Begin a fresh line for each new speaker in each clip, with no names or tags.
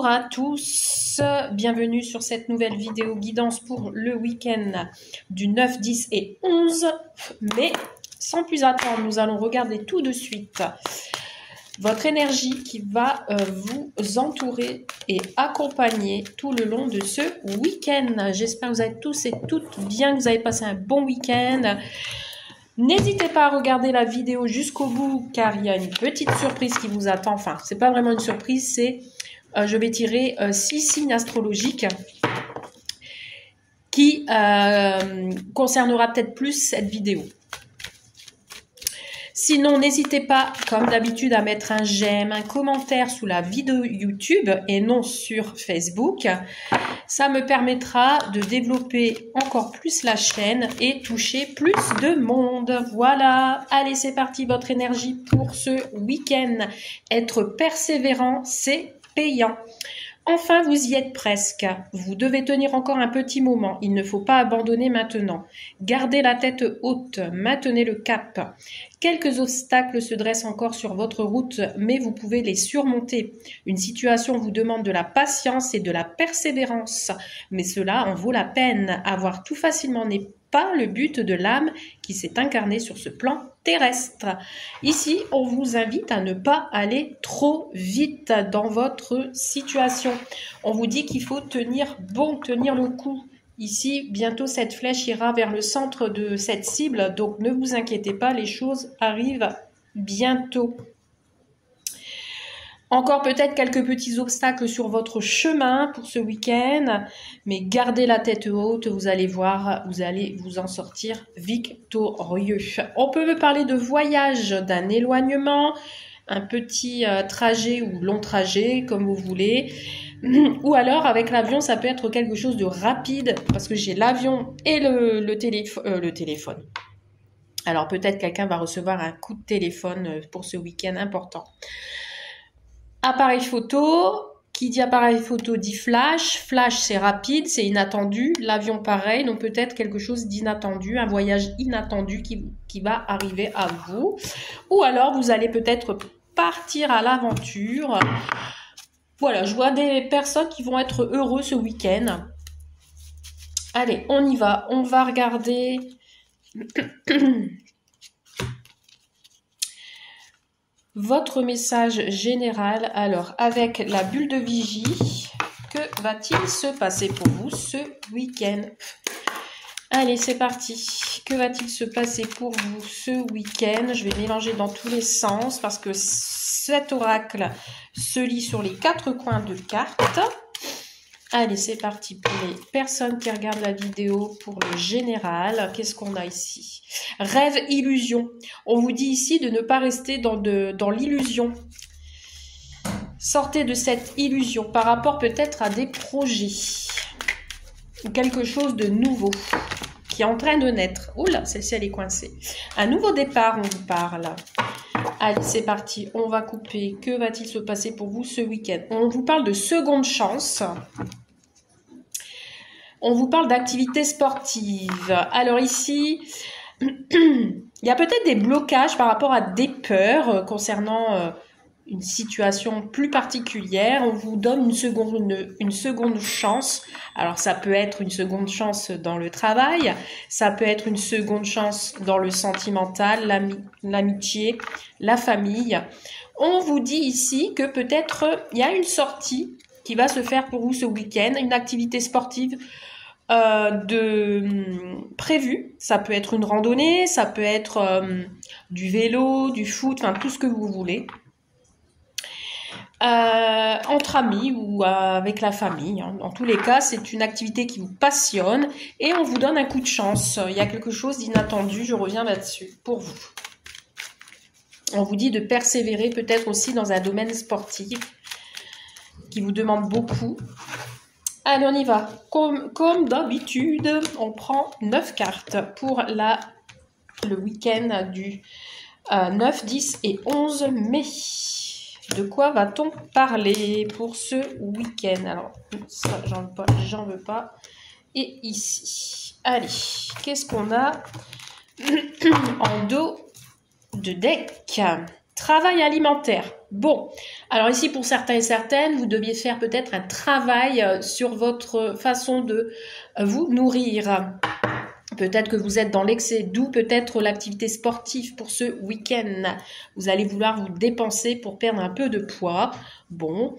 à tous, bienvenue sur cette nouvelle vidéo guidance pour le week-end du 9, 10 et 11 mai. Sans plus attendre, nous allons regarder tout de suite votre énergie qui va vous entourer et accompagner tout le long de ce week-end. J'espère que vous êtes tous et toutes bien, que vous avez passé un bon week-end. N'hésitez pas à regarder la vidéo jusqu'au bout car il y a une petite surprise qui vous attend. Enfin, c'est pas vraiment une surprise, c'est je vais tirer 6 signes astrologiques qui concernera peut-être plus cette vidéo. Sinon, n'hésitez pas, comme d'habitude, à mettre un j'aime, un commentaire sous la vidéo YouTube et non sur Facebook. Ça me permettra de développer encore plus la chaîne et toucher plus de monde. Voilà, allez, c'est parti, votre énergie pour ce week-end. Être persévérant, c'est payant. Enfin, vous y êtes presque. Vous devez tenir encore un petit moment. Il ne faut pas abandonner maintenant. Gardez la tête haute. Maintenez le cap. Quelques obstacles se dressent encore sur votre route, mais vous pouvez les surmonter. Une situation vous demande de la patience et de la persévérance. Mais cela en vaut la peine. Avoir tout facilement n'est pas le but de l'âme qui s'est incarnée sur ce plan terrestre. Ici, on vous invite à ne pas aller trop vite dans votre situation. On vous dit qu'il faut tenir bon, tenir le coup. Ici, bientôt, cette flèche ira vers le centre de cette cible, donc ne vous inquiétez pas, les choses arrivent bientôt. Encore peut-être quelques petits obstacles sur votre chemin pour ce week-end, mais gardez la tête haute, vous allez voir, vous allez vous en sortir victorieux. On peut me parler de voyage, d'un éloignement, un petit trajet ou long trajet, comme vous voulez. Ou alors, avec l'avion, ça peut être quelque chose de rapide, parce que j'ai l'avion et le téléphone. Alors, peut-être quelqu'un va recevoir un coup de téléphone pour ce week-end important. Appareil photo, qui dit appareil photo dit flash. Flash, c'est rapide, c'est inattendu. L'avion, pareil, donc peut-être quelque chose d'inattendu, un voyage inattendu qui va arriver à vous. Ou alors, vous allez peut-être partir à l'aventure. Voilà, je vois des personnes qui vont être heureux ce week-end. Allez, on y va. On va regarder... Votre message général, alors avec la bulle de vigie, que va-t-il se passer pour vous ce week-end? Allez, c'est parti. Que va-t-il se passer pour vous ce week-end? Je vais mélanger dans tous les sens parce que cet oracle se lit sur les 4 coins de cartes. Allez, c'est parti pour les personnes qui regardent la vidéo pour le général. Qu'est-ce qu'on a ici? Rêve, illusion. On vous dit ici de ne pas rester dans l'illusion. Sortez de cette illusion par rapport peut-être à des projets ou quelque chose de nouveau qui est en train de naître. Oula, celle-ci elle est coincée. Un nouveau départ, on vous parle. Allez, c'est parti, on va couper. Que va-t-il se passer pour vous ce week-end? On vous parle de seconde chance. On vous parle d'activités sportives. Alors ici, il y a peut-être des blocages par rapport à des peurs concernant une situation plus particulière. On vous donne une seconde chance. Alors ça peut être une seconde chance dans le travail, ça peut être une seconde chance dans le sentimental, l'amitié, la famille. On vous dit ici que peut-être il y a une sortie qui va se faire pour vous ce week-end, une activité sportive prévue. Ça peut être une randonnée, ça peut être du vélo, du foot, enfin tout ce que vous voulez. Entre amis ou avec la famille. Hein. Dans tous les cas, c'est une activité qui vous passionne et on vous donne un coup de chance. Il y a quelque chose d'inattendu, je reviens là-dessus pour vous. On vous dit de persévérer peut-être aussi dans un domaine sportif qui vous demande beaucoup. Allez, on y va. Comme d'habitude, on prend 9 cartes pour le week-end du 9, 10 et 11 mai. De quoi va-t-on parler pour ce week-end? Alors, ça, j'en veux pas. Et ici. Allez, qu'est-ce qu'on a en dos de deck? Travail alimentaire. Bon, alors ici pour certains et certaines, vous deviez faire peut-être un travail sur votre façon de vous nourrir. Peut-être que vous êtes dans l'excès, d'où peut-être l'activité sportive pour ce week-end. Vous allez vouloir vous dépenser pour perdre un peu de poids. Bon,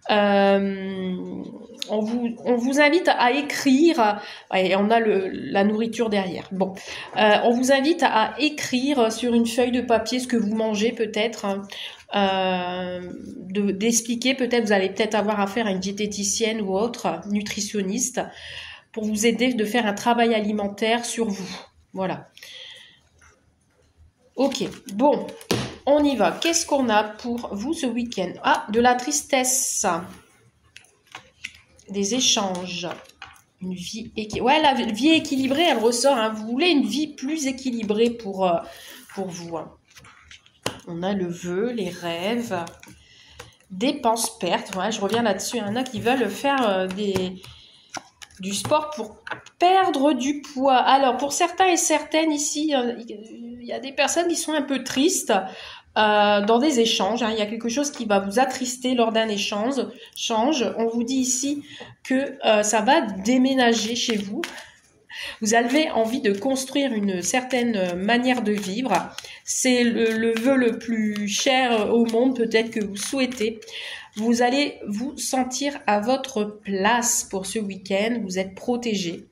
on vous invite à écrire, et on a la nourriture derrière. Bon, on vous invite à écrire sur une feuille de papier ce que vous mangez peut-être. D'expliquer peut-être, vous allez peut-être avoir affaire à une diététicienne ou autre, nutritionniste, pour vous aider de faire un travail alimentaire sur vous. Voilà. Ok, bon, on y va. Qu'est-ce qu'on a pour vous ce week-end? Ah, de la tristesse, des échanges, une vie équilibrée. Ouais, la vie équilibrée, elle ressort. Hein. Vous voulez une vie plus équilibrée pour vous. Hein. On a le vœu, les rêves, dépenses, pertes. Ouais, je reviens là-dessus. Il y en a qui veulent faire du sport pour perdre du poids. Alors, pour certains et certaines ici, il y a des personnes qui sont un peu tristes dans des échanges. Hein. Il y a quelque chose qui va vous attrister lors d'un échange. On vous dit ici que ça va déménager chez vous. Vous avez envie de construire une certaine manière de vivre. C'est le vœu le plus cher au monde, peut-être que vous souhaitez. Vous allez vous sentir à votre place pour ce week-end. Vous êtes protégé.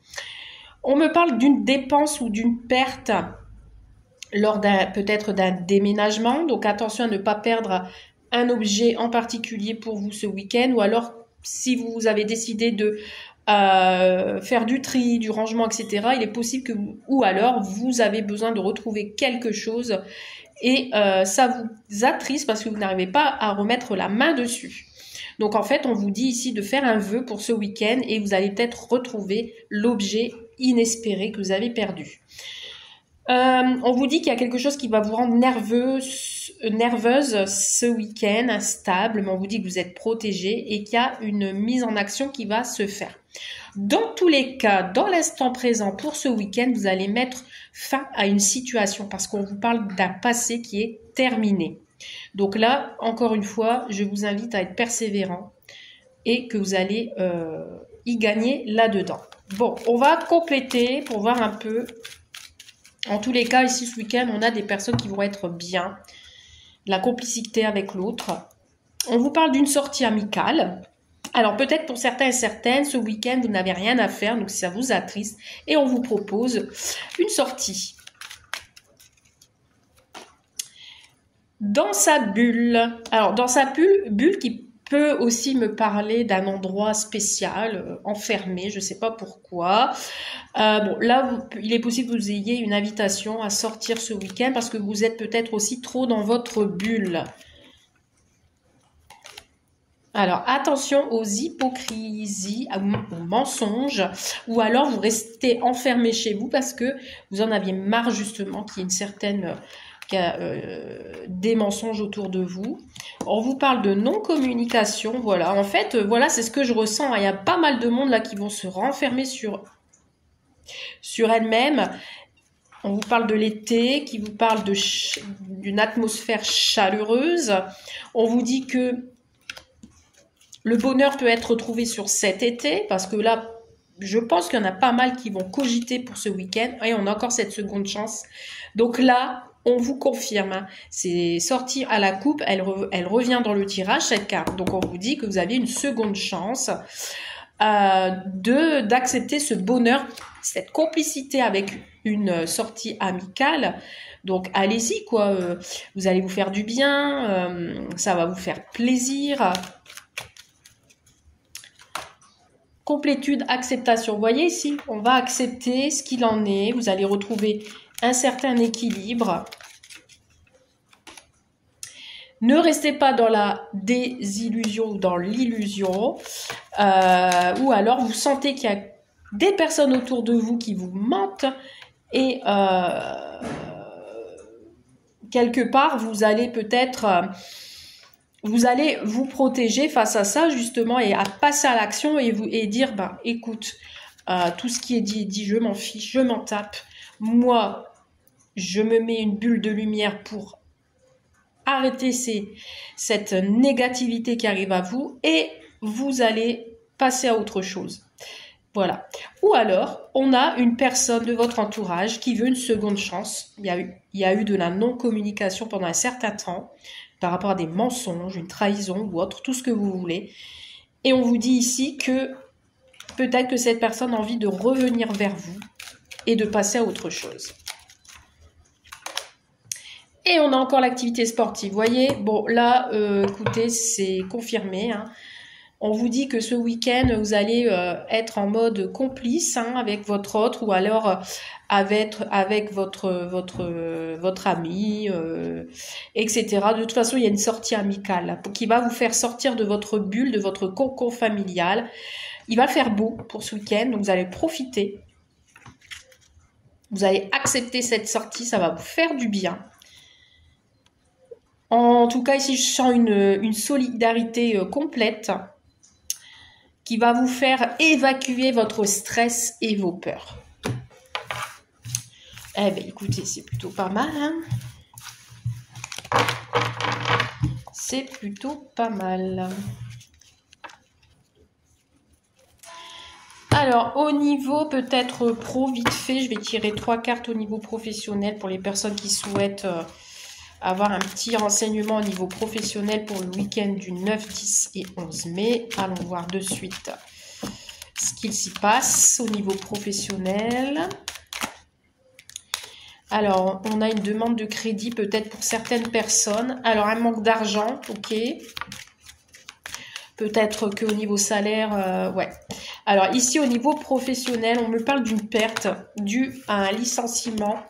On me parle d'une dépense ou d'une perte lors peut-être d'un déménagement. Donc attention à ne pas perdre un objet en particulier pour vous ce week-end. Ou alors si vous avez décidé de faire du tri, du rangement, etc. Il est possible que ou alors vous avez besoin de retrouver quelque chose et ça vous attriste parce que vous n'arrivez pas à remettre la main dessus. Donc en fait, on vous dit ici de faire un vœu pour ce week-end et vous allez peut-être retrouver l'objet inespéré que vous avez perdu. On vous dit qu'il y a quelque chose qui va vous rendre nerveuse ce week-end, instable, mais on vous dit que vous êtes protégé et qu'il y a une mise en action qui va se faire. Dans tous les cas, dans l'instant présent, pour ce week-end, vous allez mettre fin à une situation parce qu'on vous parle d'un passé qui est terminé. Donc là, encore une fois, je vous invite à être persévérant et que vous allez y gagner là-dedans. Bon, on va compléter pour voir un peu. En tous les cas, ici, ce week-end, on a des personnes qui vont être bien, la complicité avec l'autre. On vous parle d'une sortie amicale. Alors, peut-être pour certains et certaines, ce week-end, vous n'avez rien à faire, donc ça vous attriste. Et on vous propose une sortie. Dans sa bulle. Alors, dans sa bulle qui peut aussi me parler d'un endroit spécial, enfermé, je ne sais pas pourquoi. Bon, là, il est possible que vous ayez une invitation à sortir ce week-end parce que vous êtes peut-être aussi trop dans votre bulle. Alors, attention aux hypocrisies, aux mensonges, ou alors vous restez enfermé chez vous parce que vous en aviez marre justement qu'il y ait une certaine... des mensonges autour de vous. On vous parle de non-communication, voilà. En fait, voilà, c'est ce que je ressens. Il y a pas mal de monde là qui vont se renfermer sur elle-même. On vous parle de l'été, qui vous parle d'une atmosphère chaleureuse. On vous dit que le bonheur peut être trouvé sur cet été, parce que là, je pense qu'il y en a pas mal qui vont cogiter pour ce week-end. Et on a encore cette seconde chance. Donc là, on vous confirme, hein, c'est sorti à la coupe, elle revient dans le tirage, cette carte. Donc, on vous dit que vous avez une seconde chance d'accepter ce bonheur, cette complicité avec une sortie amicale. Donc, allez-y, quoi. Vous allez vous faire du bien, ça va vous faire plaisir. Complétude, acceptation. Vous voyez ici, on va accepter ce qu'il en est. Vous allez retrouver un certain équilibre. Ne restez pas dans la désillusion ou dans l'illusion. Ou alors vous sentez qu'il y a des personnes autour de vous qui vous mentent. Et quelque part, vous allez peut-être... vous allez vous protéger face à ça justement et à passer à l'action et dire, bah, écoute, tout ce qui est dit, je m'en fiche, je m'en tape. Moi, je me mets une bulle de lumière pour arrêter cette négativité qui arrive à vous et vous allez passer à autre chose. Voilà. Ou alors, on a une personne de votre entourage qui veut une seconde chance. Il y a eu de la non-communication pendant un certain temps par rapport à des mensonges, une trahison ou autre, tout ce que vous voulez. Et on vous dit ici que peut-être que cette personne a envie de revenir vers vous et de passer à autre chose. Et on a encore l'activité sportive. Vous voyez, bon là, écoutez, c'est confirmé. Hein. On vous dit que ce week-end, vous allez être en mode complice avec votre autre ou alors avec votre ami, etc. De toute façon, il y a une sortie amicale là, qui va vous faire sortir de votre bulle, de votre cocon familial. Il va faire beau pour ce week-end, donc vous allez profiter. Vous allez accepter cette sortie, ça va vous faire du bien. En tout cas, ici, je sens une solidarité complète qui va vous faire évacuer votre stress et vos peurs. Eh bien, écoutez, c'est plutôt pas mal. Hein, c'est plutôt pas mal. Alors, au niveau peut-être pro, vite fait, je vais tirer 3 cartes au niveau professionnel pour les personnes qui souhaitent avoir un petit renseignement au niveau professionnel pour le week-end du 9, 10 et 11 mai. Allons voir de suite ce qu'il s'y passe au niveau professionnel. Alors, on a une demande de crédit peut-être pour certaines personnes. Alors, un manque d'argent, ok. Peut-être qu'au niveau salaire, ouais. Alors, ici, au niveau professionnel, on me parle d'une perte due à un licenciement.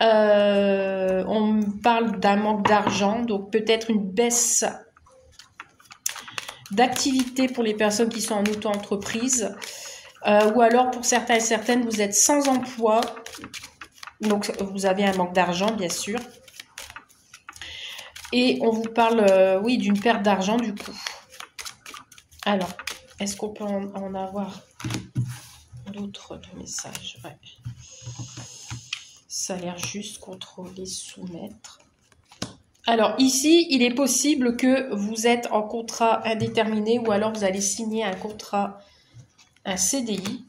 On me parle d'un manque d'argent, donc peut-être une baisse d'activité pour les personnes qui sont en auto-entreprise. Ou alors, pour certains et certaines, vous êtes sans emploi. Donc, vous avez un manque d'argent, bien sûr. Et on vous parle, oui, d'une perte d'argent, du coup. Alors, est-ce qu'on peut en avoir d'autres messages? Ouais. Salaire juste, contrôler, soumettre. Alors, ici, il est possible que vous êtes en contrat indéterminé ou alors vous allez signer un contrat, un CDI.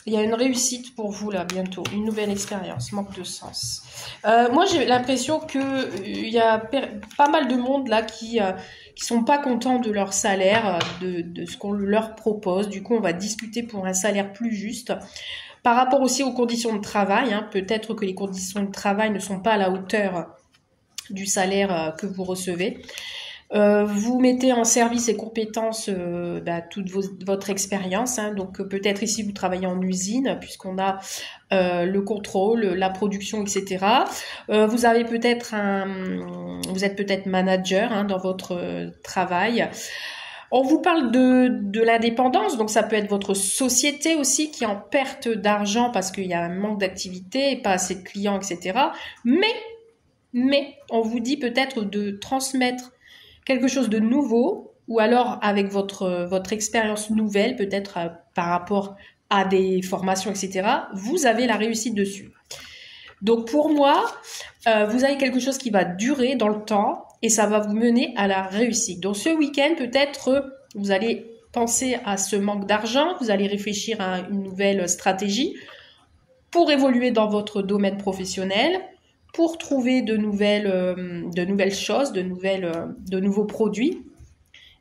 Il y a une réussite pour vous là bientôt, une nouvelle expérience, manque de sens. Moi j'ai l'impression qu'il y a pas mal de monde là qui sont pas contents de leur salaire, de ce qu'on leur propose. Du coup on va discuter pour un salaire plus juste. Par rapport aussi aux conditions de travail, hein, peut-être que les conditions de travail ne sont pas à la hauteur du salaire que vous recevez. Vous mettez en service et compétences toute votre expérience. Hein, donc peut-être ici vous travaillez en usine puisqu'on a le contrôle, la production, etc. Vous avez peut-être vous êtes peut-être manager hein, dans votre travail. On vous parle de l'indépendance, donc ça peut être votre société aussi qui est en perte d'argent parce qu'il y a un manque d'activité, pas assez de clients, etc. Mais on vous dit peut-être de transmettre quelque chose de nouveau, ou alors avec votre expérience nouvelle, peut-être par rapport à des formations, etc., vous avez la réussite dessus. Donc pour moi, vous avez quelque chose qui va durer dans le temps et ça va vous mener à la réussite. Donc ce week-end, peut-être, vous allez penser à ce manque d'argent, vous allez réfléchir à une nouvelle stratégie pour évoluer dans votre domaine professionnel, pour trouver de nouvelles choses, de nouveaux produits.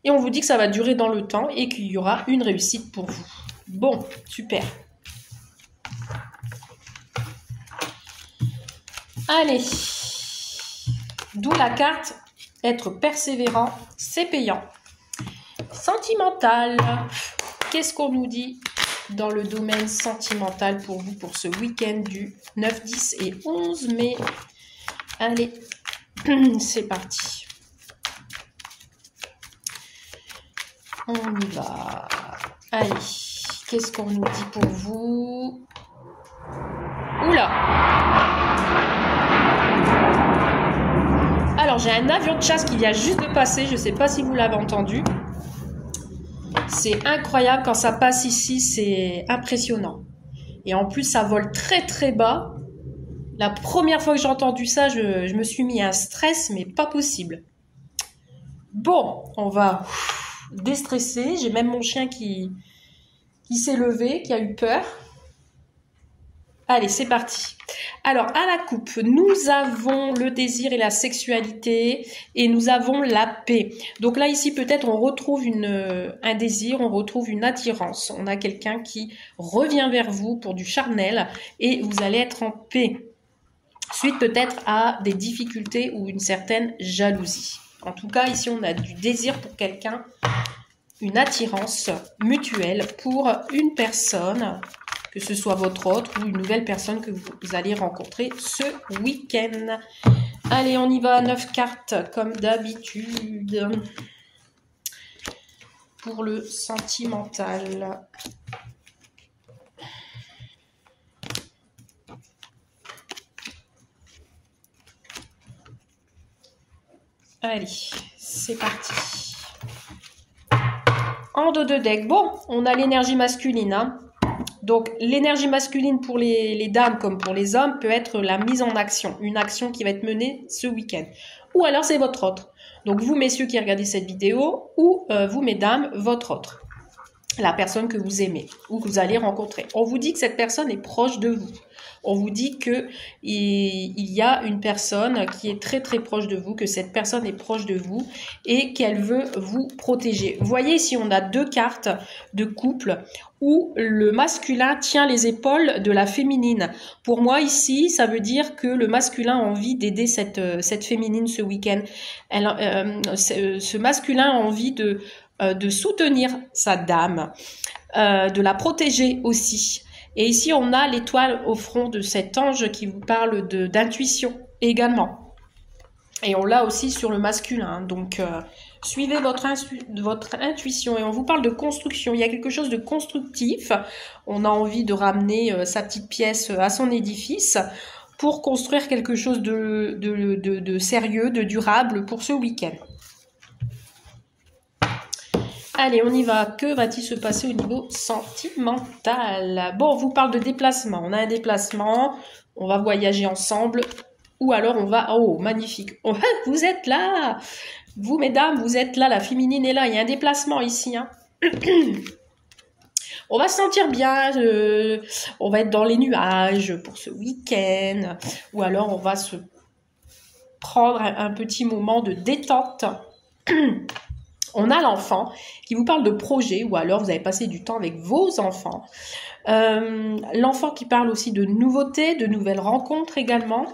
Et on vous dit que ça va durer dans le temps et qu'il y aura une réussite pour vous. Bon, super. Allez. D'où la carte « Être persévérant, c'est payant ». Sentimental. Qu'est-ce qu'on nous dit dans le domaine sentimental pour vous pour ce week-end du 9, 10 et 11 mai. Allez, c'est parti. On y va. Allez, qu'est-ce qu'on nous dit pour vous? Oula! Alors, j'ai un avion de chasse qui vient juste de passer. Je ne sais pas si vous l'avez entendu. C'est incroyable quand ça passe ici, c'est impressionnant. Et en plus, ça vole très très bas. La première fois que j'ai entendu ça, je me suis mis un stress, mais pas possible. Bon, on va déstresser. J'ai même mon chien qui s'est levé, qui a eu peur. Allez, c'est parti. Alors, à la coupe, nous avons le désir et la sexualité et nous avons la paix. Donc là, ici, peut-être on retrouve un désir, on retrouve une attirance. On a quelqu'un qui revient vers vous pour du charnel et vous allez être en paix. Suite peut-être à des difficultés ou une certaine jalousie. En tout cas, ici, on a du désir pour quelqu'un, une attirance mutuelle pour une personne, que ce soit votre autre ou une nouvelle personne que vous allez rencontrer ce week-end. Allez, on y va, 9 cartes comme d'habitude pour le sentimental. Allez, c'est parti. En dos de deck, bon, on a l'énergie masculine, hein. Donc, l'énergie masculine pour les dames comme pour les hommes peut être la mise en action. Une action qui va être menée ce week-end. Ou alors, c'est votre autre. Donc, vous, messieurs, qui regardez cette vidéo, ou vous, mesdames, votre autre. La personne que vous aimez ou que vous allez rencontrer. On vous dit que cette personne est proche de vous. On vous dit que il y a une personne qui est très très proche de vous, que cette personne est proche de vous et qu'elle veut vous protéger. Vous voyez ici, on a 2 cartes de couple où le masculin tient les épaules de la féminine. Pour moi ici, ça veut dire que le masculin a envie d'aider cette féminine ce week-end. Ce masculin a envie de soutenir sa dame, de la protéger aussi. Et ici, on a l'étoile au front de cet ange qui vous parle d'intuition également. Et on l'a aussi sur le masculin. Donc, suivez votre intuition. Et on vous parle de construction. Il y a quelque chose de constructif. On a envie de ramener sa petite pièce à son édifice pour construire quelque chose de sérieux, de durable pour ce week-end. Allez, on y va. Que va-t-il se passer au niveau sentimental? Bon, on vous parle de déplacement. On a un déplacement, on va voyager ensemble, ou alors on va... Oh, magnifique. Vous êtes là. Vous, mesdames, vous êtes là. La féminine est là. Il y a un déplacement ici. Hein. On va se sentir bien. On va être dans les nuages pour ce week-end. Ou alors, on va se prendre un petit moment de détente. On a l'enfant qui vous parle de projet, ou alors vous avez passé du temps avec vos enfants. L'enfant qui parle aussi de nouveautés, de nouvelles rencontres également.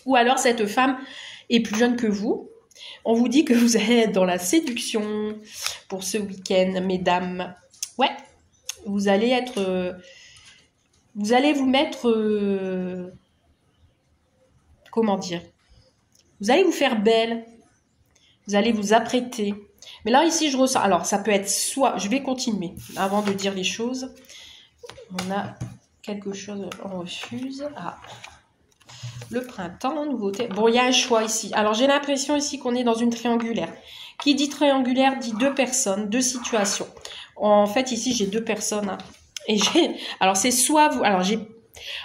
Ou alors cette femme est plus jeune que vous. On vous dit que vous allez être dans la séduction pour ce week-end, mesdames. Ouais, vous allez être... vous allez vous mettre... comment dire? Vous allez vous faire belle. Vous allez vous apprêter. Mais là, ici, je ressens... Alors, ça peut être soit... Je vais continuer avant de dire les choses. On a quelque chose... On refuse. Ah. Le printemps, nouveauté. Bon, il y a un choix ici. Alors, j'ai l'impression ici qu'on est dans une triangulaire. Qui dit triangulaire dit 2 personnes, 2 situations. En fait, ici, j'ai 2 personnes. Hein. Et j'ai... Alors, c'est soit vous... Alors, j'ai...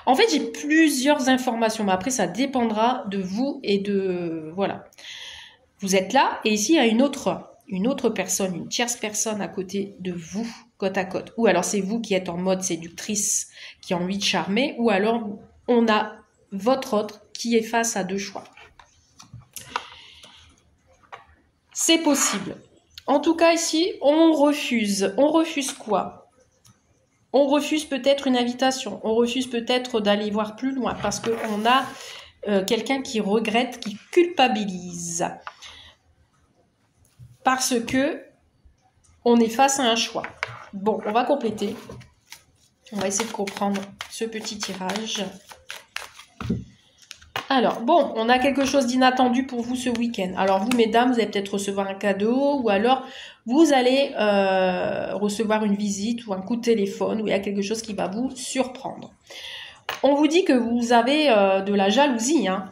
En fait, j'ai plusieurs informations. Mais après, ça dépendra de vous et de... Voilà. Vous êtes là, et ici, il y a une autre personne, une tierce personne à côté de vous, côte à côte. Ou alors, c'est vous qui êtes en mode séductrice, qui a envie de charmer, ou alors, on a votre autre qui est face à 2 choix. C'est possible. En tout cas, ici, on refuse. On refuse quoi? On refuse peut-être une invitation. On refuse peut-être d'aller voir plus loin, parce qu'on a quelqu'un qui regrette, qui culpabilise. Parce que on est face à un choix. Bon, on va compléter. On va essayer de comprendre ce petit tirage. Alors, bon, on a quelque chose d'inattendu pour vous ce week-end. Alors, vous, mesdames, vous allez peut-être recevoir un cadeau ou alors vous allez recevoir une visite ou un coup de téléphone où il y a quelque chose qui va vous surprendre. On vous dit que vous avez de la jalousie, hein.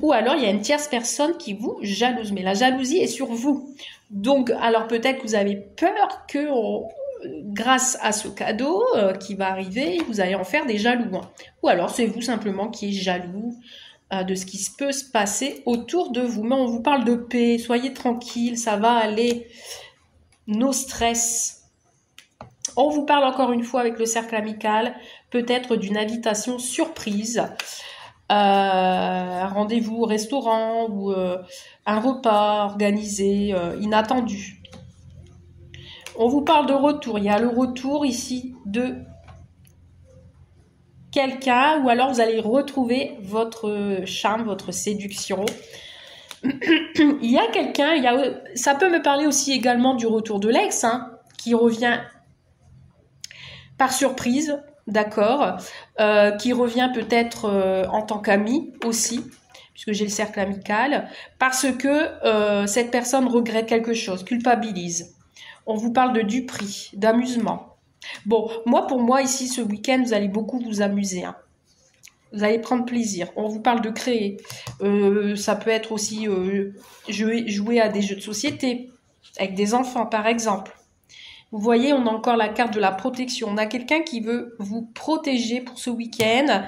Ou alors, il y a une tierce personne qui vous jalouse. Mais la jalousie est sur vous. Donc, alors peut-être que vous avez peur que grâce à ce cadeau qui va arriver, vous allez en faire des jaloux. Hein. Ou alors c'est vous simplement qui êtes jaloux de ce qui peut se passer autour de vous. Mais on vous parle de paix, soyez tranquille, ça va aller. Nos stress. On vous parle encore une fois avec le cercle amical, peut-être d'une invitation surprise, un rendez-vous au restaurant ou un repas organisé, inattendu. On vous parle de retour. Il y a le retour ici de quelqu'un ou alors vous allez retrouver votre charme, votre séduction. Il y a quelqu'un, ça peut me parler aussi également du retour de l'ex, hein, qui revient par surprise, d'accord, qui revient peut-être en tant qu'ami aussi, puisque j'ai le cercle amical, parce que cette personne regrette quelque chose, culpabilise. On vous parle de duperie, d'amusement. Bon, pour moi, ici, ce week-end, vous allez beaucoup vous amuser, hein. Vous allez prendre plaisir. On vous parle de créer. Ça peut être aussi jouer à des jeux de société, avec des enfants, par exemple. Vous voyez, on a encore la carte de la protection. On a quelqu'un qui veut vous protéger pour ce week-end.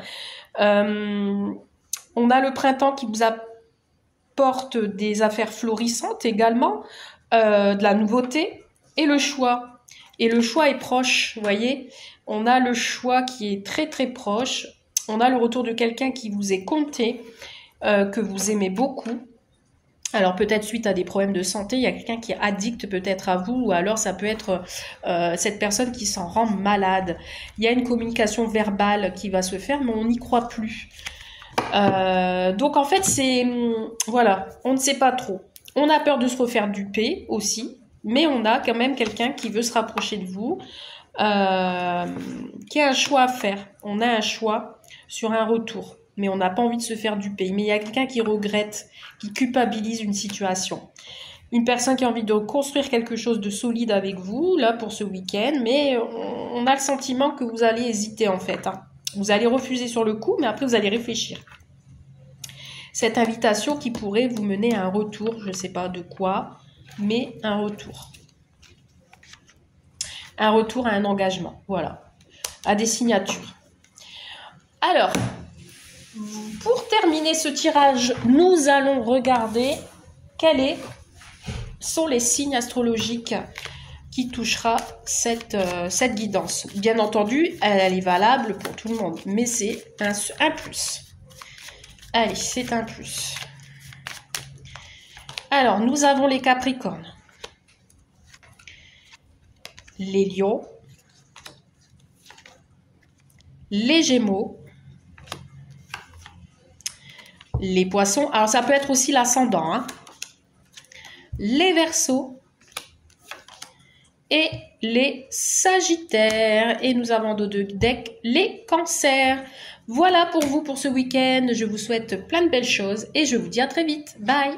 On a le printemps qui vous apporte des affaires florissantes également, de la nouveauté et le choix. Et le choix est proche, vous voyez. On a le choix qui est très très proche. On a le retour de quelqu'un qui vous est compté, que vous aimez beaucoup. Alors peut-être suite à des problèmes de santé, il y a quelqu'un qui est addict peut-être à vous, ou alors ça peut être cette personne qui s'en rend malade. Il y a une communication verbale qui va se faire, mais on n'y croit plus. Donc en fait, voilà, on ne sait pas trop. On a peur de se refaire duper aussi, mais on a quand même quelqu'un qui veut se rapprocher de vous, qui a un choix à faire. On a un choix sur un retour, mais on n'a pas envie de se faire duper. Mais il y a quelqu'un qui regrette, qui culpabilise une situation. Une personne qui a envie de construire quelque chose de solide avec vous, là, pour ce week-end, mais on a le sentiment que vous allez hésiter, en fait. Hein. Vous allez refuser sur le coup, mais après, vous allez réfléchir. Cette invitation qui pourrait vous mener à un retour, je ne sais pas de quoi, mais un retour. Un retour à un engagement, voilà, à des signatures. Alors, pour terminer ce tirage, nous allons regarder quels sont les signes astrologiques qui touchera cette guidance. Bien entendu, elle est valable pour tout le monde, mais c'est un plus. Allez, c'est un plus. Alors, nous avons les Capricornes, les Lions, les Gémeaux, les Poissons. Alors, ça peut être aussi l'ascendant, hein. Les Verseaux et les Sagittaires. Et nous avons dans deux decks les Cancers. Voilà pour vous pour ce week-end. Je vous souhaite plein de belles choses et je vous dis à très vite. Bye!